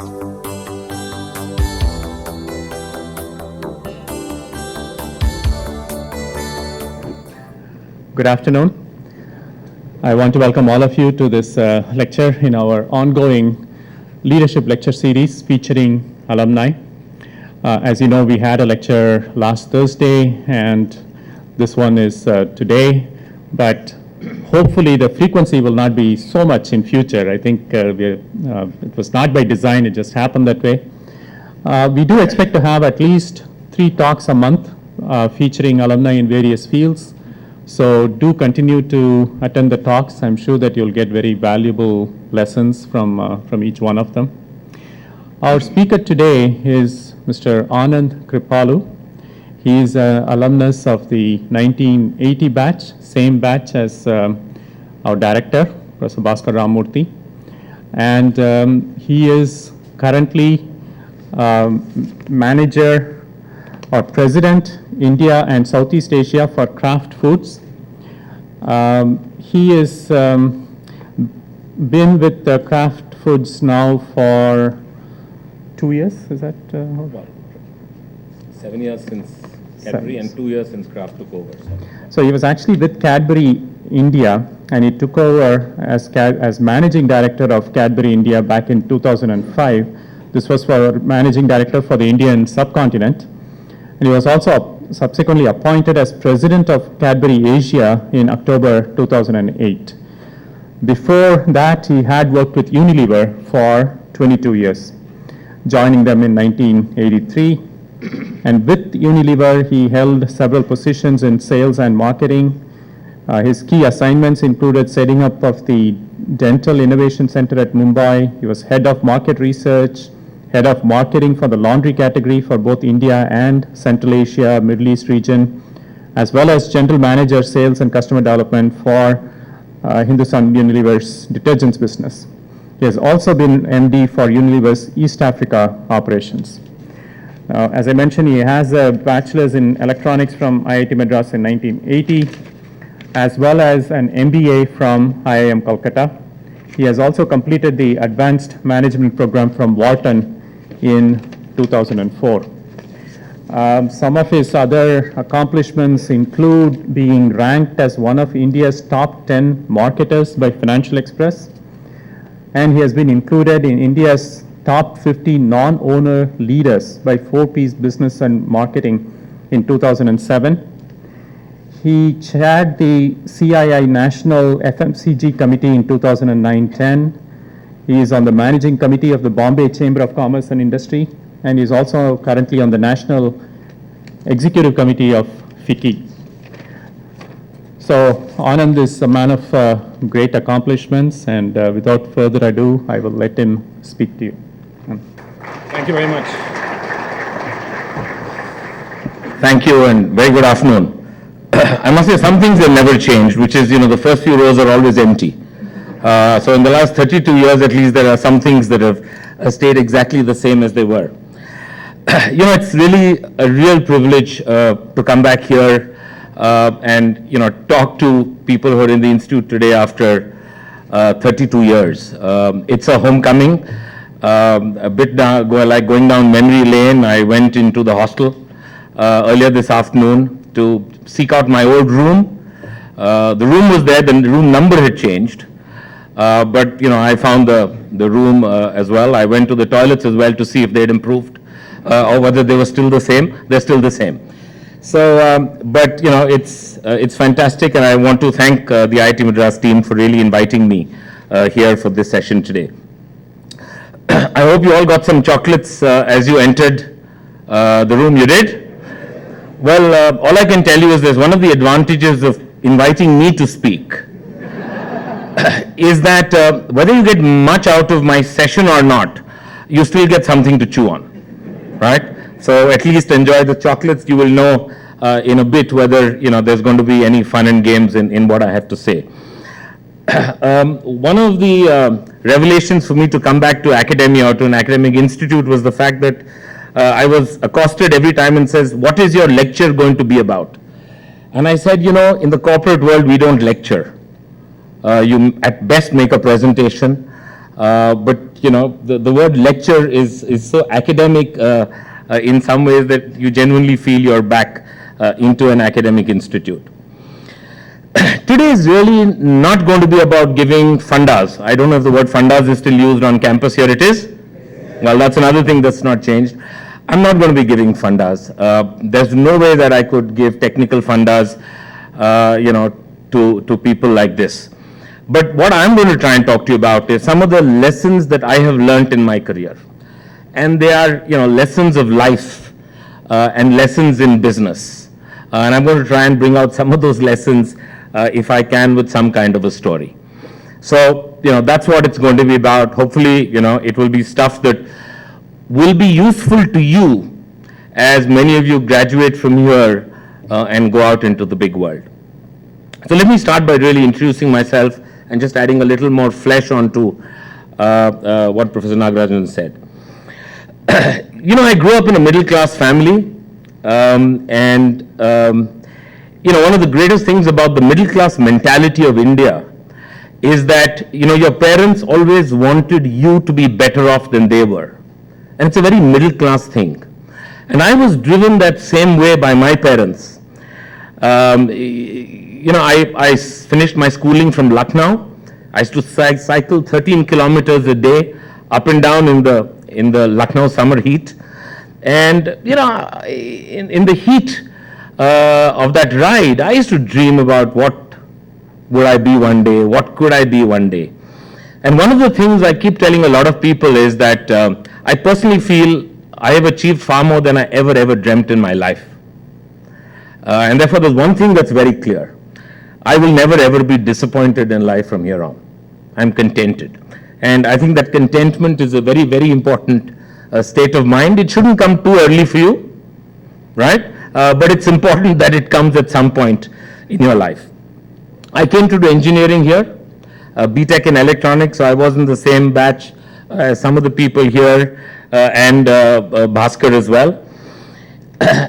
Good afternoon. I want to welcome all of you to this lecture in our ongoing leadership lecture series featuring alumni. As you know, we had a lecture last Thursday and this one is today, but hopefully the frequency will not be so much in future. I think it was not by design, it just happened that way. We do expect to have at least 3 talks a month featuring alumni in various fields. So do continue to attend the talks. I'm sure that you'll get very valuable lessons from each one of them. Our speaker today is Mr. Anand Kripalu. He is an alumnus of the 1980 batch, same batch as our director, Professor Bhaskar Ramamurthy. And he is currently manager or president India and Southeast Asia for Kraft Foods. He has been with Kraft Foods now for 2 years, is that? 7 years since Cadbury and 2 years since Kraft took over. So he was actually with Cadbury India and he took over as managing director of Cadbury India back in 2005. This was for managing director for the Indian subcontinent. And he was also subsequently appointed as president of Cadbury Asia in October 2008. Before that, he had worked with Unilever for 22 years, joining them in 1983. And with Unilever, he held several positions in sales and marketing. His key assignments included setting up of the Dental Innovation Center at Mumbai. He was head of market research, head of marketing for the laundry category for both India and Central Asia, Middle East region, as well as general manager, sales and customer development for Hindustan Unilever's detergents business. He has also been MD for Unilever's East Africa operations. As I mentioned, he has a bachelor's in electronics from IIT Madras in 1980, as well as an MBA from IIM Kolkata. He has also completed the advanced management program from Wharton in 2004. Some of his other accomplishments include being ranked as one of India's top 10 marketers by Financial Express, and he has been included in India's top 50 non-owner leaders by 4Ps Business and Marketing in 2007. He chaired the CII National FMCG Committee in 2009-10. He is on the managing committee of the Bombay Chamber of Commerce and Industry, and he is also currently on the National Executive Committee of FICCI. So Anand is a man of great accomplishments, and without further ado, I will let him speak to you. Thank you very much. Thank you and very good afternoon. I must say some things have never changed, which is, the first few rows are always empty. So in the last 32 years at least, there are some things that have stayed exactly the same as they were. It's really a real privilege to come back here and, talk to people who are in the Institute today after 32 years. It's a homecoming, a bit like going down memory lane. I went into the hostel earlier this afternoon to seek out my old room. The room was there, the room number had changed, but I found the room as well. I went to the toilets as well to see if they had improved or whether they were still the same. They're still the same. So, but it's fantastic, and I want to thank the IIT Madras team for really inviting me here for this session today. I hope you all got some chocolates as you entered the room. You did? Well, all I can tell you is there's one of the advantages of inviting me to speak is that whether you get much out of my session or not, you still get something to chew on, right? So at least enjoy the chocolates. You will know in a bit whether there's going to be any fun and games in what I have to say. One of the revelations for me to come back to academia or to an academic institute was the fact that I was accosted every time and says, "What is your lecture going to be about?" And I said, in the corporate world, we don't lecture. You at best make a presentation, but the word lecture is so academic in some ways that you genuinely feel you're back into an academic institute. Today is really not going to be about giving fundas. I don't know if the word fundas is still used on campus. Here it is. Well, that's another thing that's not changed. I'm not going to be giving fundas. There's no way that I could give technical fundas, to people like this. But what I'm going to try and talk to you about is some of the lessons that I have learned in my career. And they are, lessons of life and lessons in business. And I'm going to try and bring out some of those lessons, if I can, with some kind of a story. So, that's what it's going to be about. Hopefully, it will be stuff that will be useful to you as many of you graduate from here and go out into the big world. So let me start by really introducing myself and just adding a little more flesh onto what Professor Nagarajan said. I grew up in a middle-class family, and one of the greatest things about the middle-class mentality of India is that, your parents always wanted you to be better off than they were. And it's a very middle-class thing. And I was driven that same way by my parents. I finished my schooling from Lucknow. I used to cycle 13 kilometers a day up and down in the Lucknow summer heat. And, in the heat of that ride, I used to dream about what would I be one day, what could I be one day. And one of the things I keep telling a lot of people is that I personally feel I have achieved far more than I ever dreamt in my life. And therefore, there's one thing that's very clear. I will never ever be disappointed in life from here on. I'm contented. And I think that contentment is a very, very important state of mind. It shouldn't come too early for you, right? But it's important that it comes at some point in your life. I came to do engineering here, BTech in electronics, so I was in the same batch as some of the people here, and Bhaskar as well.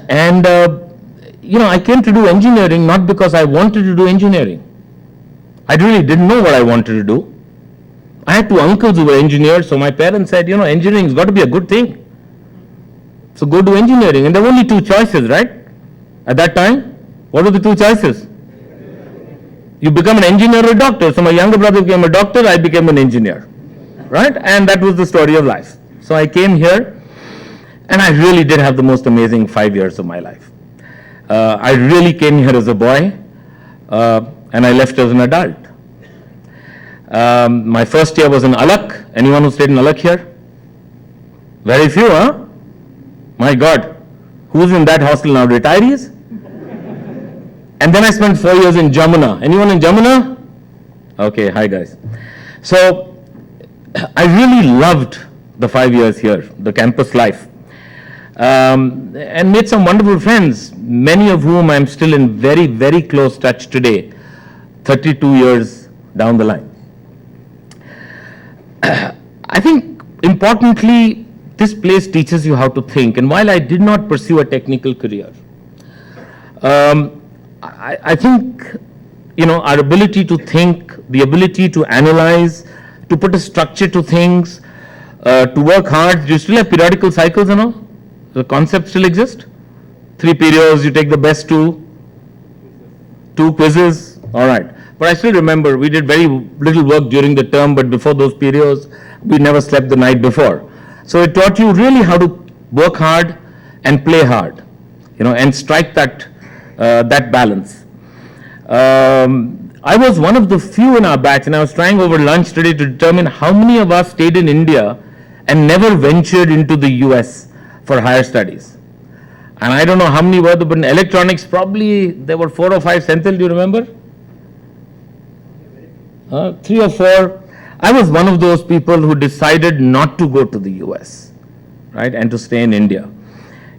And I came to do engineering not because I wanted to do engineering. I really didn't know what I wanted to do. I had two uncles who were engineers, so my parents said, engineering's got to be a good thing. So go do engineering. And there were only two choices, right? At that time, what were the two choices? You become an engineer or a doctor. So my younger brother became a doctor, I became an engineer, right? And that was the story of life. So I came here, and I really did have the most amazing 5 years of my life. I really came here as a boy, and I left as an adult. My first year was in Alak. Anyone who stayed in Alak here? Very few, huh? My God. Who's in that hostel now? Retirees? And then I spent 4 years in Jamuna. Anyone in Jamuna? Okay, hi guys. So, I really loved the 5 years here, the campus life. And made some wonderful friends, many of whom I'm still in very, very close touch today, 32 years down the line. I think, importantly, this place teaches you how to think. And while I did not pursue a technical career, I think, our ability to think, the ability to analyze, to put a structure to things, to work hard. Do you still have periodical cycles and all? The concept still exists? 3 periods, you take the best 2 quizzes, all right. But I still remember we did very little work during the term, but before those periods, we never slept the night before. So it taught you really how to work hard and play hard, and strike that balance. I was one of the few in our batch, and I was trying over lunch today to determine how many of us stayed in India and never ventured into the US for higher studies. And I don't know how many were there, but in electronics, probably there were 4 or 5. Senthil, do you remember? 3 or 4. I was one of those people who decided not to go to the US, right, and to stay in India.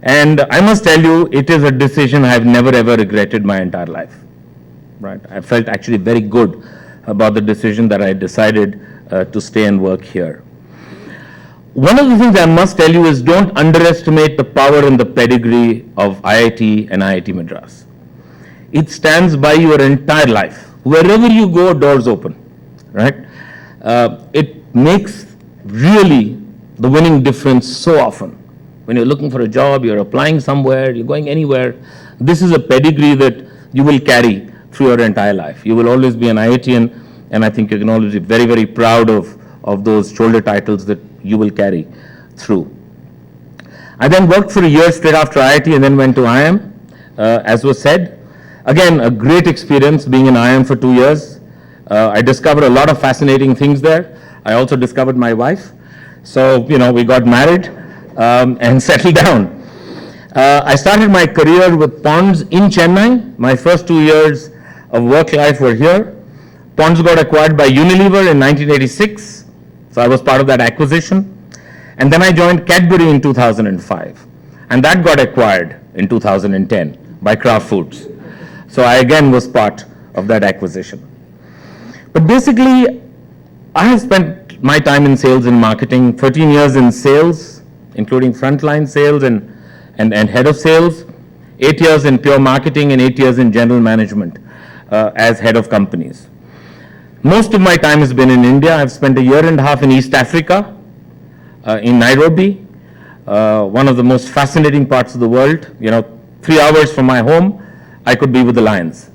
And I must tell you, it is a decision I have never ever regretted my entire life, right. I felt actually very good about the decision that I decided to stay and work here. One of the things I must tell you is don't underestimate the power and the pedigree of IIT and IIT Madras. It stands by your entire life. Wherever you go, doors open, right? It makes really the winning difference so often. When you're looking for a job, you're applying somewhere, you're going anywhere, this is a pedigree that you will carry through your entire life. You will always be an IITian, and I think you can always be very, very proud of those shoulder titles that you will carry through. I then worked for a year straight after IIT and then went to IIM, as was said. Again, a great experience being in IIM for 2 years. I discovered a lot of fascinating things there. I also discovered my wife. So, we got married and settled down. I started my career with Ponds in Chennai. My first 2 years of work life were here. Ponds got acquired by Unilever in 1986. So I was part of that acquisition. And then I joined Cadbury in 2005. And that got acquired in 2010 by Kraft Foods. So I again was part of that acquisition. But basically, I have spent my time in sales and marketing, 13 years in sales, including frontline sales and head of sales, 8 years in pure marketing and 8 years in general management as head of companies. Most of my time has been in India. I've spent a year and a half in East Africa, in Nairobi, one of the most fascinating parts of the world. 3 hours from my home, I could be with the lions,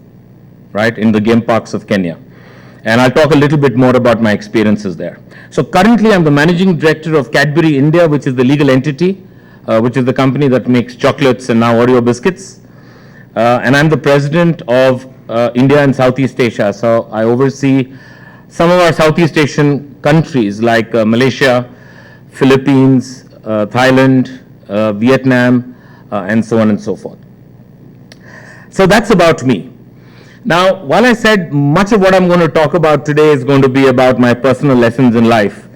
right, in the game parks of Kenya. And I'll talk a little bit more about my experiences there. So currently, I'm the managing director of Cadbury India, which is the legal entity, which is the company that makes chocolates and now Oreo biscuits. And I'm the president of India and Southeast Asia. So I oversee some of our Southeast Asian countries like Malaysia, Philippines, Thailand, Vietnam, and so on and so forth. So that's about me. Now, while I said much of what I'm going to talk about today is going to be about my personal lessons in life,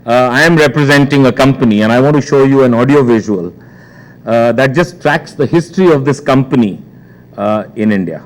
I am representing a company, and I want to show you an audio visual that just tracks the history of this company in India.